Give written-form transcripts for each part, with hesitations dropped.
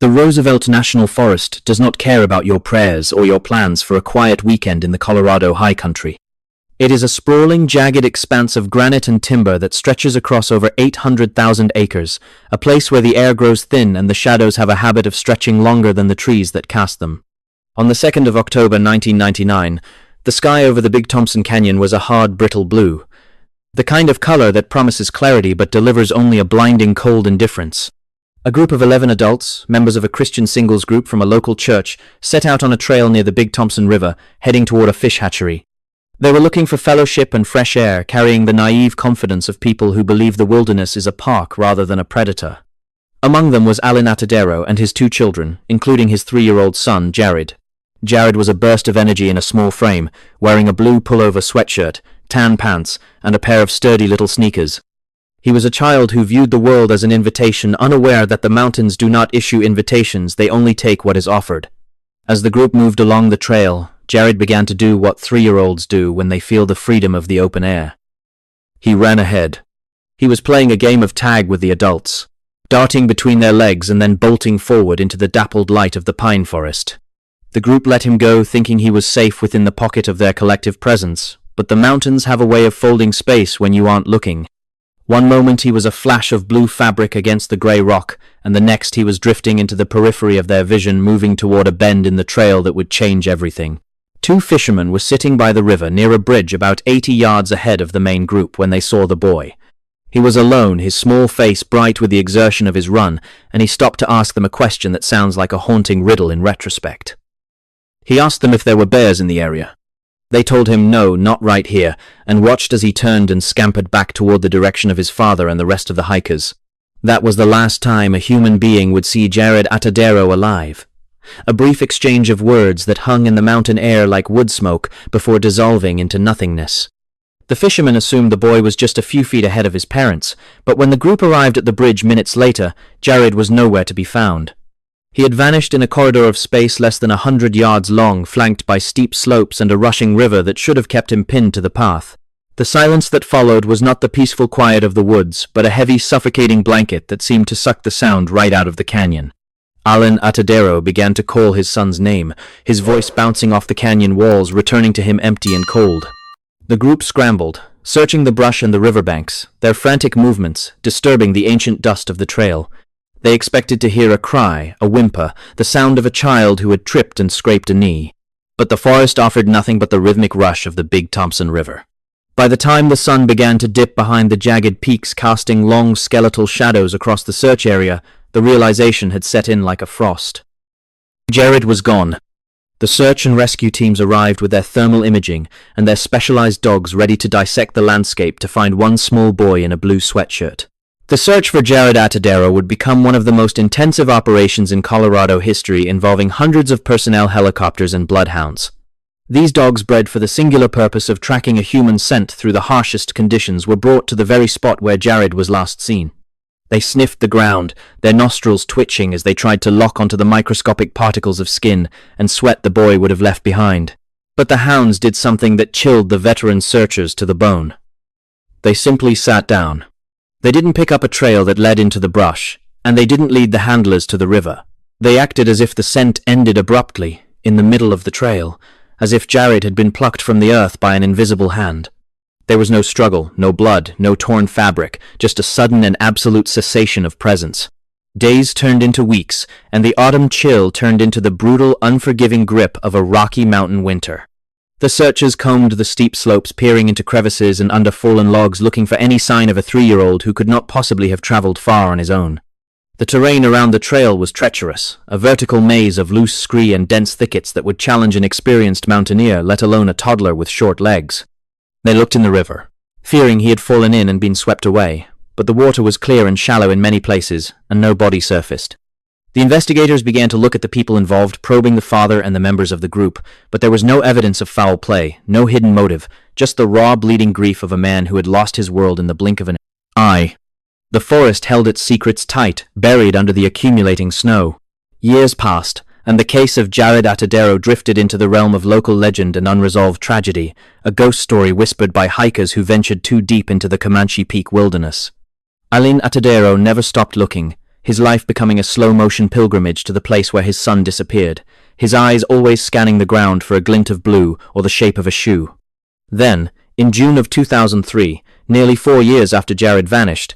The Roosevelt National Forest does not care about your prayers or your plans for a quiet weekend in the Colorado high country. It is a sprawling, jagged expanse of granite and timber that stretches across over 800,000 acres, a place where the air grows thin and the shadows have a habit of stretching longer than the trees that cast them. On the 2nd of October 1999, the sky over the Big Thompson Canyon was a hard, brittle blue, the kind of color that promises clarity but delivers only a blinding cold indifference. A group of 11 adults, members of a Christian singles group from a local church, set out on a trail near the Big Thompson River, heading toward a fish hatchery. They were looking for fellowship and fresh air, carrying the naive confidence of people who believe the wilderness is a park rather than a predator. Among them was Jaryd Atadero and his 2 children, including his 3-year-old son, Jaryd. Jaryd was a burst of energy in a small frame, wearing a blue pullover sweatshirt, tan pants, and a pair of sturdy little sneakers. He was a child who viewed the world as an invitation, unaware that the mountains do not issue invitations, they only take what is offered. As the group moved along the trail, Jaryd began to do what 3-year-olds do when they feel the freedom of the open air. He ran ahead. He was playing a game of tag with the adults, darting between their legs and then bolting forward into the dappled light of the pine forest. The group let him go, thinking he was safe within the pocket of their collective presence, but the mountains have a way of folding space when you aren't looking. One moment he was a flash of blue fabric against the grey rock, and the next he was drifting into the periphery of their vision, moving toward a bend in the trail that would change everything. 2 fishermen were sitting by the river near a bridge about 80 yards ahead of the main group when they saw the boy. He was alone, his small face bright with the exertion of his run, and he stopped to ask them a question that sounds like a haunting riddle in retrospect. He asked them if there were bears in the area. They told him no, not right here, and watched as he turned and scampered back toward the direction of his father and the rest of the hikers. That was the last time a human being would see Jaryd Atadero alive. A brief exchange of words that hung in the mountain air like wood smoke before dissolving into nothingness. The fisherman assumed the boy was just a few feet ahead of his parents, but when the group arrived at the bridge minutes later, Jaryd was nowhere to be found. He had vanished in a corridor of space less than 100 yards long, flanked by steep slopes and a rushing river that should have kept him pinned to the path. The silence that followed was not the peaceful quiet of the woods, but a heavy, suffocating blanket that seemed to suck the sound right out of the canyon. Jaryd Atadero began to call his son's name, his voice bouncing off the canyon walls, returning to him empty and cold. The group scrambled, searching the brush and the riverbanks, their frantic movements disturbing the ancient dust of the trail. They expected to hear a cry, a whimper, the sound of a child who had tripped and scraped a knee. But the forest offered nothing but the rhythmic rush of the Big Thompson River. By the time the sun began to dip behind the jagged peaks, casting long skeletal shadows across the search area, the realization had set in like a frost. Jaryd was gone. The search and rescue teams arrived with their thermal imaging and their specialized dogs ready to dissect the landscape to find one small boy in a blue sweatshirt. The search for Jaryd Atadero would become one of the most intensive operations in Colorado history, involving hundreds of personnel, helicopters, and bloodhounds. These dogs, bred for the singular purpose of tracking a human scent through the harshest conditions, were brought to the very spot where Jaryd was last seen. They sniffed the ground, their nostrils twitching as they tried to lock onto the microscopic particles of skin and sweat the boy would have left behind. But the hounds did something that chilled the veteran searchers to the bone. They simply sat down. They didn't pick up a trail that led into the brush, and they didn't lead the handlers to the river. They acted as if the scent ended abruptly, in the middle of the trail, as if Jaryd had been plucked from the earth by an invisible hand. There was no struggle, no blood, no torn fabric, just a sudden and absolute cessation of presence. Days turned into weeks, and the autumn chill turned into the brutal, unforgiving grip of a Rocky Mountain winter. The searchers combed the steep slopes, peering into crevices and under fallen logs, looking for any sign of a 3-year-old who could not possibly have traveled far on his own. The terrain around the trail was treacherous, a vertical maze of loose scree and dense thickets that would challenge an experienced mountaineer, let alone a toddler with short legs. They looked in the river, fearing he had fallen in and been swept away, but the water was clear and shallow in many places, and no body surfaced. The investigators began to look at the people involved, probing the father and the members of the group, but there was no evidence of foul play, no hidden motive, just the raw, bleeding grief of a man who had lost his world in the blink of an eye. The forest held its secrets tight, buried under the accumulating snow. Years passed, and the case of Jaryd Atadero drifted into the realm of local legend and unresolved tragedy, a ghost story whispered by hikers who ventured too deep into the Comanche Peak wilderness. Jaryd Atadero never stopped looking, his life becoming a slow-motion pilgrimage to the place where his son disappeared, his eyes always scanning the ground for a glint of blue or the shape of a shoe. Then, in June of 2003, nearly 4 years after Jaryd vanished,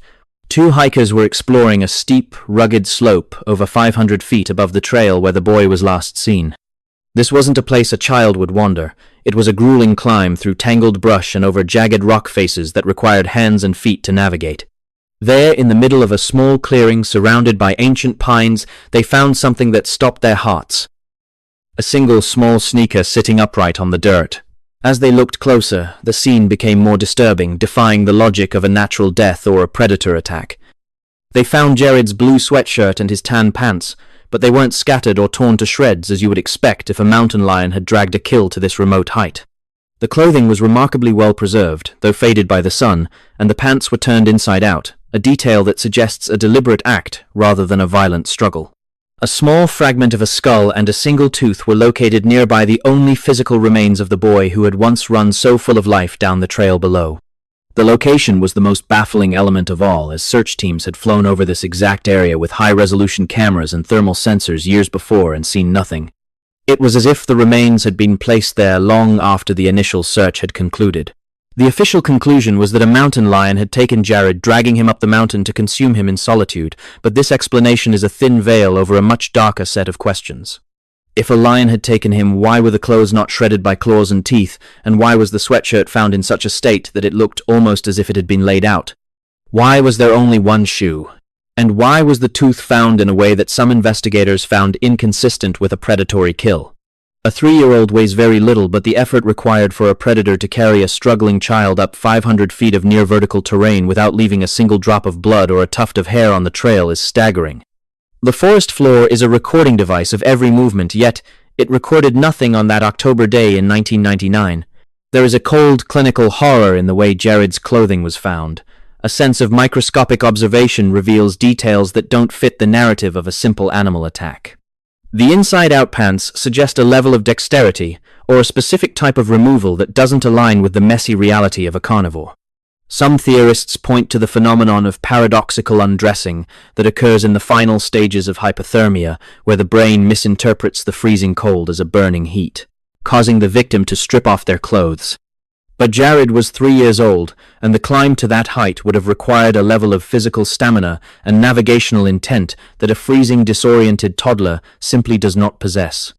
2 hikers were exploring a steep, rugged slope over 500 feet above the trail where the boy was last seen. This wasn't a place a child would wander. It was a grueling climb through tangled brush and over jagged rock faces that required hands and feet to navigate. There, in the middle of a small clearing surrounded by ancient pines, they found something that stopped their hearts. A single small sneaker sitting upright on the dirt. As they looked closer, the scene became more disturbing, defying the logic of a natural death or a predator attack. They found Jaryd's blue sweatshirt and his tan pants, but they weren't scattered or torn to shreds as you would expect if a mountain lion had dragged a kill to this remote height. The clothing was remarkably well preserved, though faded by the sun, and the pants were turned inside out, a detail that suggests a deliberate act rather than a violent struggle. A small fragment of a skull and a single tooth were located nearby, the only physical remains of the boy who had once run so full of life down the trail below. The location was the most baffling element of all, as search teams had flown over this exact area with high-resolution cameras and thermal sensors years before and seen nothing. It was as if the remains had been placed there long after the initial search had concluded. The official conclusion was that a mountain lion had taken Jaryd, dragging him up the mountain to consume him in solitude, but this explanation is a thin veil over a much darker set of questions. If a lion had taken him, why were the clothes not shredded by claws and teeth, and why was the sweatshirt found in such a state that it looked almost as if it had been laid out? Why was there only one shoe? And why was the tooth found in a way that some investigators found inconsistent with a predatory kill? A 3-year-old weighs very little, but the effort required for a predator to carry a struggling child up 500 feet of near-vertical terrain without leaving a single drop of blood or a tuft of hair on the trail is staggering. The forest floor is a recording device of every movement, yet it recorded nothing on that October day in 1999. There is a cold, clinical horror in the way Jaryd's clothing was found. A sense of microscopic observation reveals details that don't fit the narrative of a simple animal attack. The inside-out pants suggest a level of dexterity or a specific type of removal that doesn't align with the messy reality of a carnivore. Some theorists point to the phenomenon of paradoxical undressing that occurs in the final stages of hypothermia, where the brain misinterprets the freezing cold as a burning heat, causing the victim to strip off their clothes. But Jaryd was 3 years old, and the climb to that height would have required a level of physical stamina and navigational intent that a freezing, disoriented toddler simply does not possess.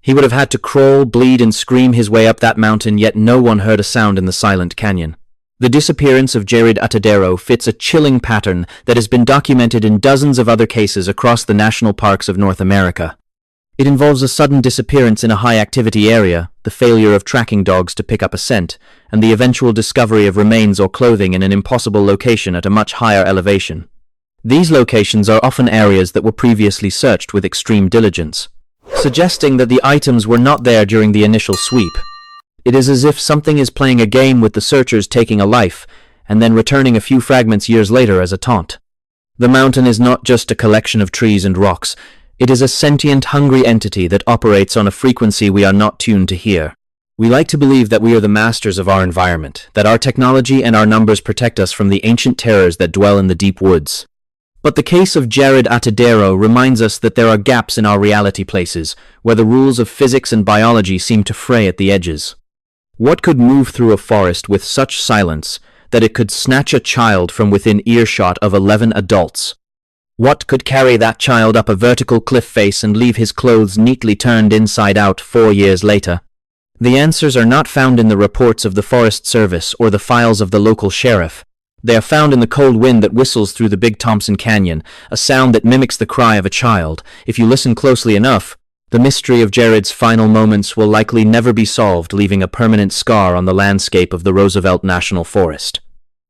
He would have had to crawl, bleed, and scream his way up that mountain, yet no one heard a sound in the silent canyon. The disappearance of Jaryd Atadero fits a chilling pattern that has been documented in dozens of other cases across the national parks of North America. It involves a sudden disappearance in a high-activity area, the failure of tracking dogs to pick up a scent, and the eventual discovery of remains or clothing in an impossible location at a much higher elevation. These locations are often areas that were previously searched with extreme diligence, suggesting that the items were not there during the initial sweep. It is as if something is playing a game with the searchers taking a life, and then returning a few fragments years later as a taunt. The mountain is not just a collection of trees and rocks. It is a sentient, hungry entity that operates on a frequency we are not tuned to hear. We like to believe that we are the masters of our environment, that our technology and our numbers protect us from the ancient terrors that dwell in the deep woods. But the case of Jaryd Atadero reminds us that there are gaps in our reality places, where the rules of physics and biology seem to fray at the edges. What could move through a forest with such silence that it could snatch a child from within earshot of 11 adults? What could carry that child up a vertical cliff face and leave his clothes neatly turned inside out 4 years later? The answers are not found in the reports of the Forest Service or the files of the local sheriff. They are found in the cold wind that whistles through the Big Thompson Canyon, a sound that mimics the cry of a child. If you listen closely enough, the mystery of Jaryd's final moments will likely never be solved, leaving a permanent scar on the landscape of the Roosevelt National Forest.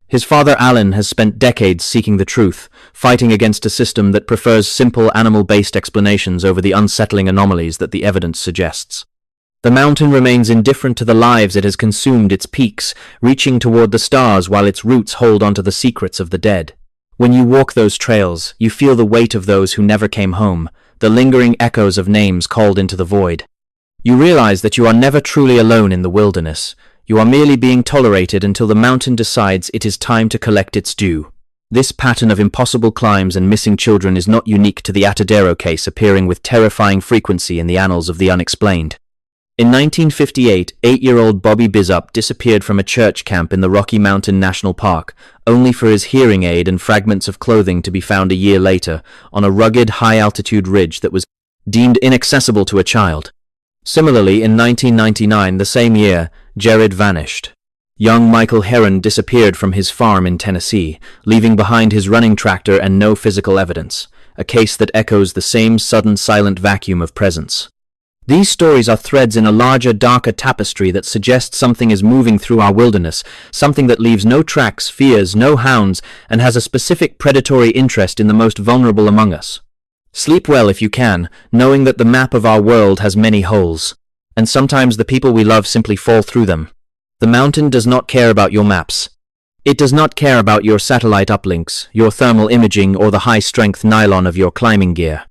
His father Alan has spent decades seeking the truth, fighting against a system that prefers simple animal-based explanations over the unsettling anomalies that the evidence suggests. The mountain remains indifferent to the lives it has consumed, its peaks reaching toward the stars while its roots hold onto the secrets of the dead. When you walk those trails, you feel the weight of those who never came home, the lingering echoes of names called into the void. You realize that you are never truly alone in the wilderness. You are merely being tolerated until the mountain decides it is time to collect its due. This pattern of impossible climbs and missing children is not unique to the Atadero case, appearing with terrifying frequency in the annals of the unexplained. In 1958, 8-year-old Bobby Bizup disappeared from a church camp in the Rocky Mountain National Park, only for his hearing aid and fragments of clothing to be found a year later on a rugged, high-altitude ridge that was deemed inaccessible to a child. Similarly, in 1999, the same year, Jaryd vanished. Young Michael Heron disappeared from his farm in Tennessee, leaving behind his running tractor and no physical evidence, a case that echoes the same sudden silent vacuum of presence. These stories are threads in a larger, darker tapestry that suggests something is moving through our wilderness, something that leaves no tracks, fears, no hounds, and has a specific predatory interest in the most vulnerable among us. Sleep well if you can, knowing that the map of our world has many holes, and sometimes the people we love simply fall through them. The mountain does not care about your maps. It does not care about your satellite uplinks, your thermal imaging, or the high-strength nylon of your climbing gear.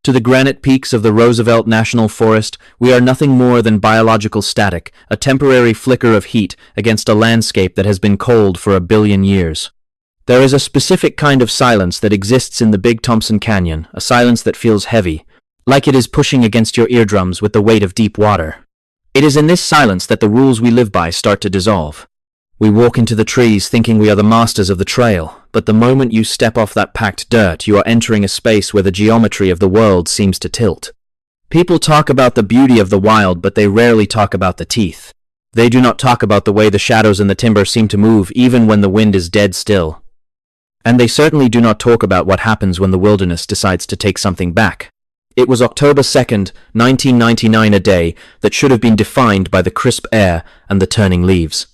To the granite peaks of the Roosevelt National Forest, we are nothing more than biological static, a temporary flicker of heat against a landscape that has been cold for 1 billion years. There is a specific kind of silence that exists in the Big Thompson Canyon, a silence that feels heavy, like it is pushing against your eardrums with the weight of deep water. It is in this silence that the rules we live by start to dissolve. We walk into the trees thinking we are the masters of the trail, but the moment you step off that packed dirt, you are entering a space where the geometry of the world seems to tilt. People talk about the beauty of the wild, but they rarely talk about the teeth. They do not talk about the way the shadows in the timber seem to move even when the wind is dead still. And they certainly do not talk about what happens when the wilderness decides to take something back. It was October 2nd, 1999, a day that should have been defined by the crisp air and the turning leaves.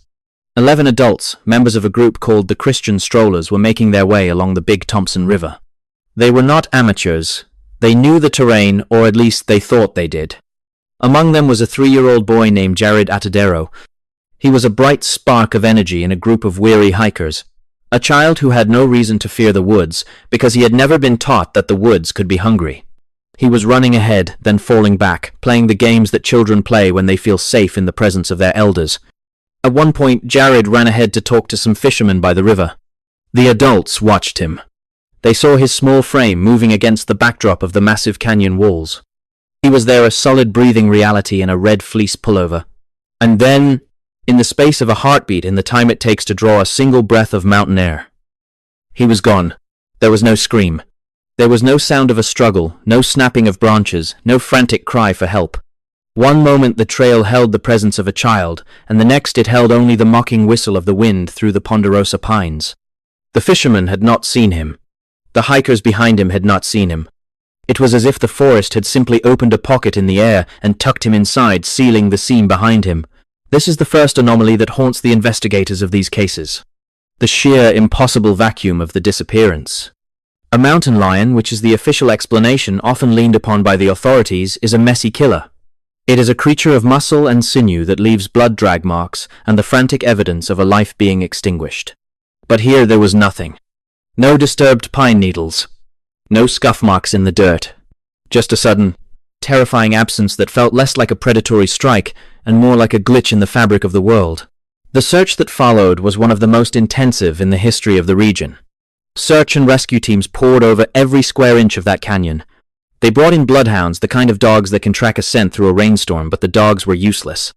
11 adults, members of a group called the Christian Strollers, were making their way along the Big Thompson River. They were not amateurs. They knew the terrain, or at least they thought they did. Among them was a 3-year-old boy named Jaryd Atadero. He was a bright spark of energy in a group of weary hikers, a child who had no reason to fear the woods because he had never been taught that the woods could be hungry. He was running ahead, then falling back, playing the games that children play when they feel safe in the presence of their elders. At one point, Jaryd ran ahead to talk to some fishermen by the river. The adults watched him. They saw his small frame moving against the backdrop of the massive canyon walls. He was there, a solid breathing reality in a red fleece pullover. And then, in the space of a heartbeat, in the time it takes to draw a single breath of mountain air, he was gone. There was no scream. There was no sound of a struggle, no snapping of branches, no frantic cry for help. One moment the trail held the presence of a child, and the next it held only the mocking whistle of the wind through the ponderosa pines. The fishermen had not seen him. The hikers behind him had not seen him. It was as if the forest had simply opened a pocket in the air and tucked him inside, sealing the scene behind him. This is the first anomaly that haunts the investigators of these cases. The sheer, impossible vacuum of the disappearance. A mountain lion, which is the official explanation often leaned upon by the authorities, is a messy killer. It is a creature of muscle and sinew that leaves blood drag marks and the frantic evidence of a life being extinguished. But here there was nothing. No disturbed pine needles. No scuff marks in the dirt. Just a sudden, terrifying absence that felt less like a predatory strike and more like a glitch in the fabric of the world. The search that followed was one of the most intensive in the history of the region. Search and rescue teams poured over every square inch of that canyon. They brought in bloodhounds, the kind of dogs that can track a scent through a rainstorm, but the dogs were useless.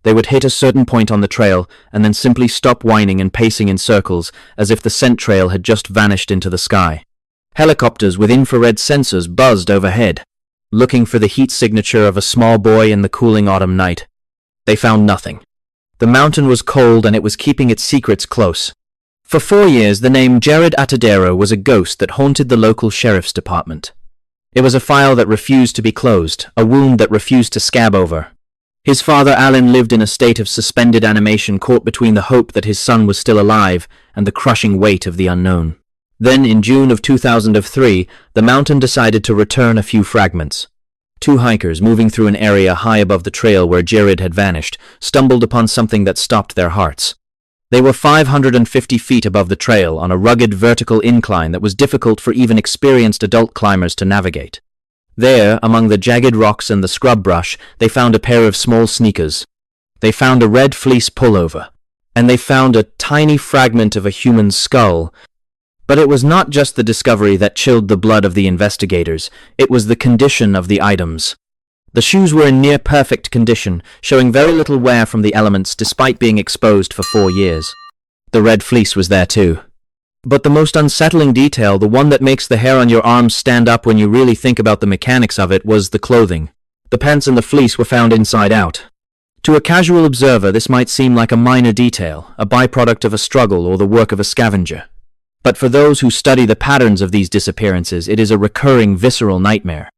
They would hit a certain point on the trail and then simply stop whining and pacing in circles as if the scent trail had just vanished into the sky. Helicopters with infrared sensors buzzed overhead, looking for the heat signature of a small boy in the cooling autumn night. They found nothing. The mountain was cold and it was keeping its secrets close. For 4 years, the name Jaryd Atadero was a ghost that haunted the local sheriff's department. It was a file that refused to be closed, a wound that refused to scab over. His father, Alan, lived in a state of suspended animation, caught between the hope that his son was still alive and the crushing weight of the unknown. Then, in June of 2003, the mountain decided to return a few fragments. 2 hikers moving through an area high above the trail where Jaryd had vanished stumbled upon something that stopped their hearts. They were 550 feet above the trail on a rugged vertical incline that was difficult for even experienced adult climbers to navigate. There, among the jagged rocks and the scrub brush, they found a pair of small sneakers. They found a red fleece pullover. And they found a tiny fragment of a human skull. But it was not just the discovery that chilled the blood of the investigators, it was the condition of the items. The shoes were in near-perfect condition, showing very little wear from the elements despite being exposed for 4 years. The red fleece was there too. But the most unsettling detail, the one that makes the hair on your arms stand up when you really think about the mechanics of it, was the clothing. The pants and the fleece were found inside out. To a casual observer, this might seem like a minor detail, a byproduct of a struggle or the work of a scavenger. But for those who study the patterns of these disappearances, it is a recurring visceral nightmare.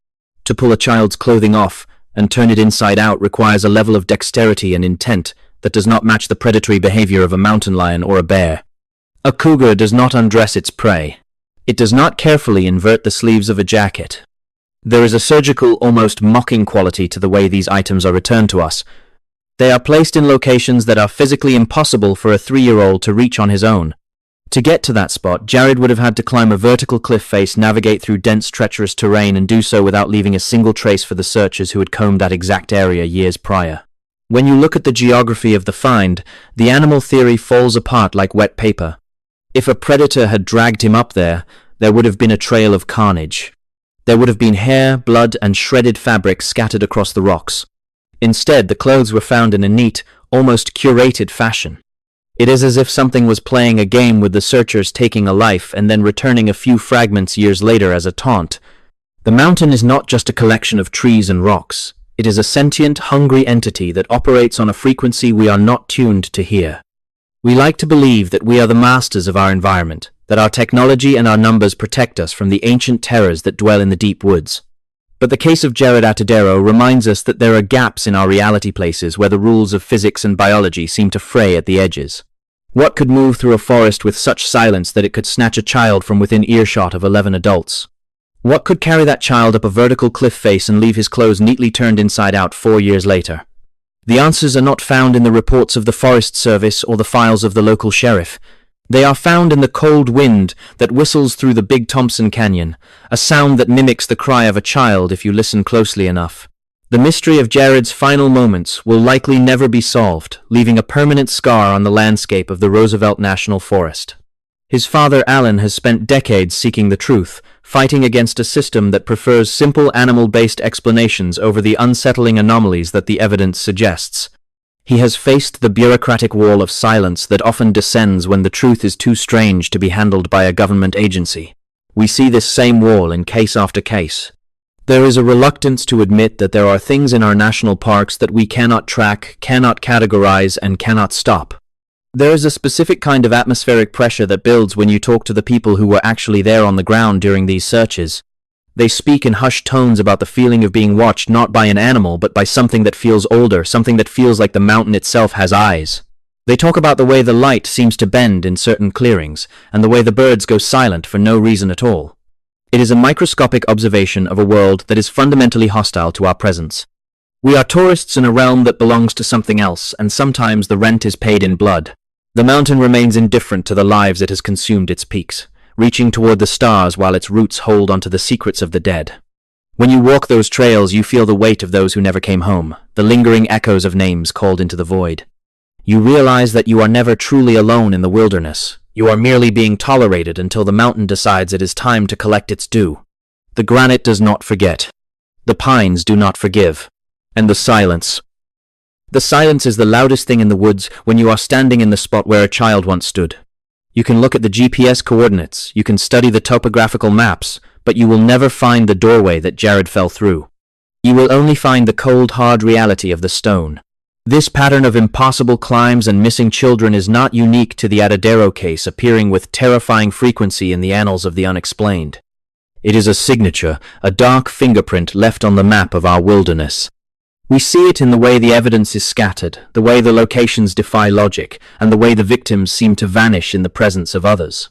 To pull a child's clothing off and turn it inside out requires a level of dexterity and intent that does not match the predatory behavior of a mountain lion or a bear. A cougar does not undress its prey. It does not carefully invert the sleeves of a jacket. There is a surgical, almost mocking quality to the way these items are returned to us. They are placed in locations that are physically impossible for a 3-year-old to reach on his own. To get to that spot, Jaryd would have had to climb a vertical cliff face, navigate through dense, treacherous terrain, and do so without leaving a single trace for the searchers who had combed that exact area years prior. When you look at the geography of the find, the animal theory falls apart like wet paper. If a predator had dragged him up there, there would have been a trail of carnage. There would have been hair, blood, and shredded fabric scattered across the rocks. Instead, the clothes were found in a neat, almost curated fashion. It is as if something was playing a game with the searchers, taking a life and then returning a few fragments years later as a taunt. The mountain is not just a collection of trees and rocks. It is a sentient, hungry entity that operates on a frequency we are not tuned to hear. We like to believe that we are the masters of our environment, that our technology and our numbers protect us from the ancient terrors that dwell in the deep woods. But the case of Jaryd Atadero reminds us that there are gaps in our reality, places where the rules of physics and biology seem to fray at the edges. What could move through a forest with such silence that it could snatch a child from within earshot of 11 adults? What could carry that child up a vertical cliff face and leave his clothes neatly turned inside out 4 years later? The answers are not found in the reports of the Forest Service or the files of the local sheriff. They are found in the cold wind that whistles through the Big Thompson Canyon, a sound that mimics the cry of a child if you listen closely enough. The mystery of Jaryd's final moments will likely never be solved, leaving a permanent scar on the landscape of the Roosevelt National Forest. His father, Alan, has spent decades seeking the truth, fighting against a system that prefers simple animal-based explanations over the unsettling anomalies that the evidence suggests. He has faced the bureaucratic wall of silence that often descends when the truth is too strange to be handled by a government agency. We see this same wall in case after case. There is a reluctance to admit that there are things in our national parks that we cannot track, cannot categorize, and cannot stop. There is a specific kind of atmospheric pressure that builds when you talk to the people who were actually there on the ground during these searches. They speak in hushed tones about the feeling of being watched not by an animal but by something that feels older, something that feels like the mountain itself has eyes. They talk about the way the light seems to bend in certain clearings, and the way the birds go silent for no reason at all. It is a microscopic observation of a world that is fundamentally hostile to our presence. We are tourists in a realm that belongs to something else, and sometimes the rent is paid in blood. The mountain remains indifferent to the lives it has consumed its peaks, reaching toward the stars while its roots hold onto the secrets of the dead. When you walk those trails, you feel the weight of those who never came home, the lingering echoes of names called into the void. You realize that you are never truly alone in the wilderness. You are merely being tolerated until the mountain decides it is time to collect its due. The granite does not forget. The pines do not forgive. And the silence. The silence is the loudest thing in the woods when you are standing in the spot where a child once stood. You can look at the GPS coordinates, you can study the topographical maps, but you will never find the doorway that Jaryd fell through. You will only find the cold, hard reality of the stone. This pattern of impossible climbs and missing children is not unique to the Atadero case, appearing with terrifying frequency in the annals of the unexplained. It is a signature, a dark fingerprint left on the map of our wilderness. We see it in the way the evidence is scattered, the way the locations defy logic, and the way the victims seem to vanish in the presence of others.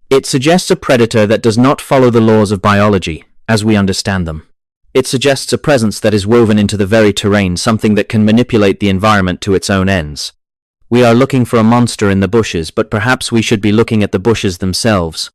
It suggests a predator that does not follow the laws of biology, as we understand them. It suggests a presence that is woven into the very terrain, something that can manipulate the environment to its own ends. We are looking for a monster in the bushes, but perhaps we should be looking at the bushes themselves.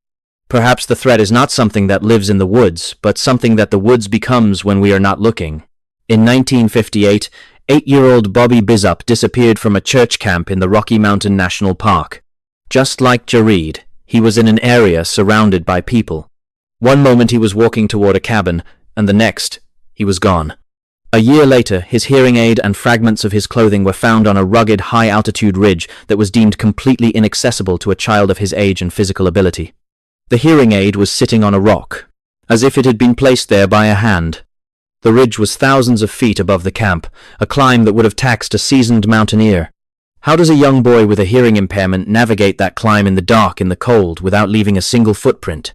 Perhaps the threat is not something that lives in the woods, but something that the woods becomes when we are not looking. In 1958, 8-year-old Bobby Bizup disappeared from a church camp in the Rocky Mountain National Park. Just like Jaryd, He was in an area surrounded by people. One moment he was walking toward a cabin, and the next, he was gone. A year later, his hearing aid and fragments of his clothing were found on a rugged, high-altitude ridge that was deemed completely inaccessible to a child of his age and physical ability. The hearing aid was sitting on a rock, as if it had been placed there by a hand. The ridge was thousands of feet above the camp, a climb that would have taxed a seasoned mountaineer. How does a young boy with a hearing impairment navigate that climb in the dark, in the cold, without leaving a single footprint?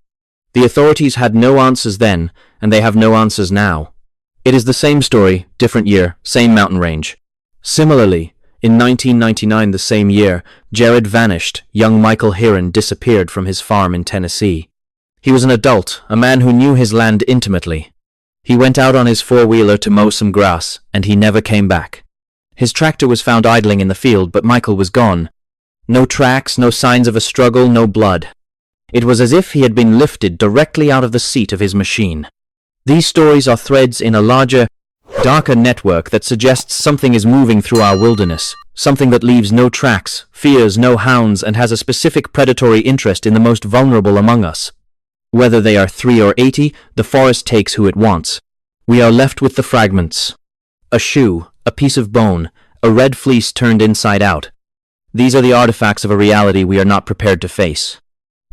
The authorities had no answers then, and they have no answers now. It is the same story, different year, same mountain range. Similarly, in 1999, the same year, Jaryd vanished. Young Michael Heron disappeared from his farm in Tennessee. He was an adult, a man who knew his land intimately. He went out on his four-wheeler to mow some grass, and he never came back. His tractor was found idling in the field, but Michael was gone. No tracks, no signs of a struggle, no blood. It was as if he had been lifted directly out of the seat of his machine. These stories are threads in a larger, darker network that suggests something is moving through our wilderness, something that leaves no tracks, fears no hounds, and has a specific predatory interest in the most vulnerable among us. Whether they are 3 or 80, the forest takes who it wants. We are left with the fragments. A shoe, a piece of bone, a red fleece turned inside out. These are the artifacts of a reality we are not prepared to face.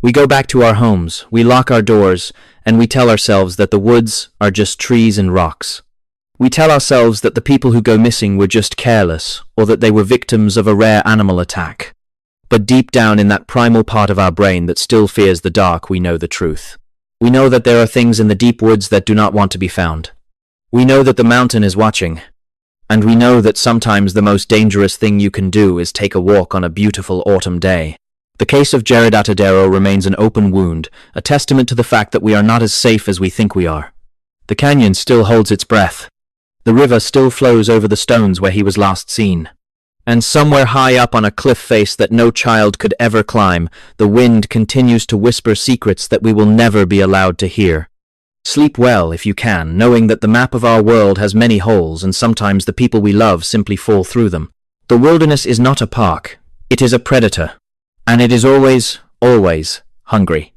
We go back to our homes, we lock our doors, and we tell ourselves that the woods are just trees and rocks. We tell ourselves that the people who go missing were just careless, or that they were victims of a rare animal attack. But deep down in that primal part of our brain that still fears the dark, we know the truth. We know that there are things in the deep woods that do not want to be found. We know that the mountain is watching. And we know that sometimes the most dangerous thing you can do is take a walk on a beautiful autumn day. The case of Jaryd Atadero remains an open wound, a testament to the fact that we are not as safe as we think we are. The canyon still holds its breath. The river still flows over the stones where he was last seen. And somewhere high up on a cliff face that no child could ever climb, the wind continues to whisper secrets that we will never be allowed to hear. Sleep well if you can, knowing that the map of our world has many holes, and sometimes the people we love simply fall through them. The wilderness is not a park. It is a predator. And it is always, always hungry.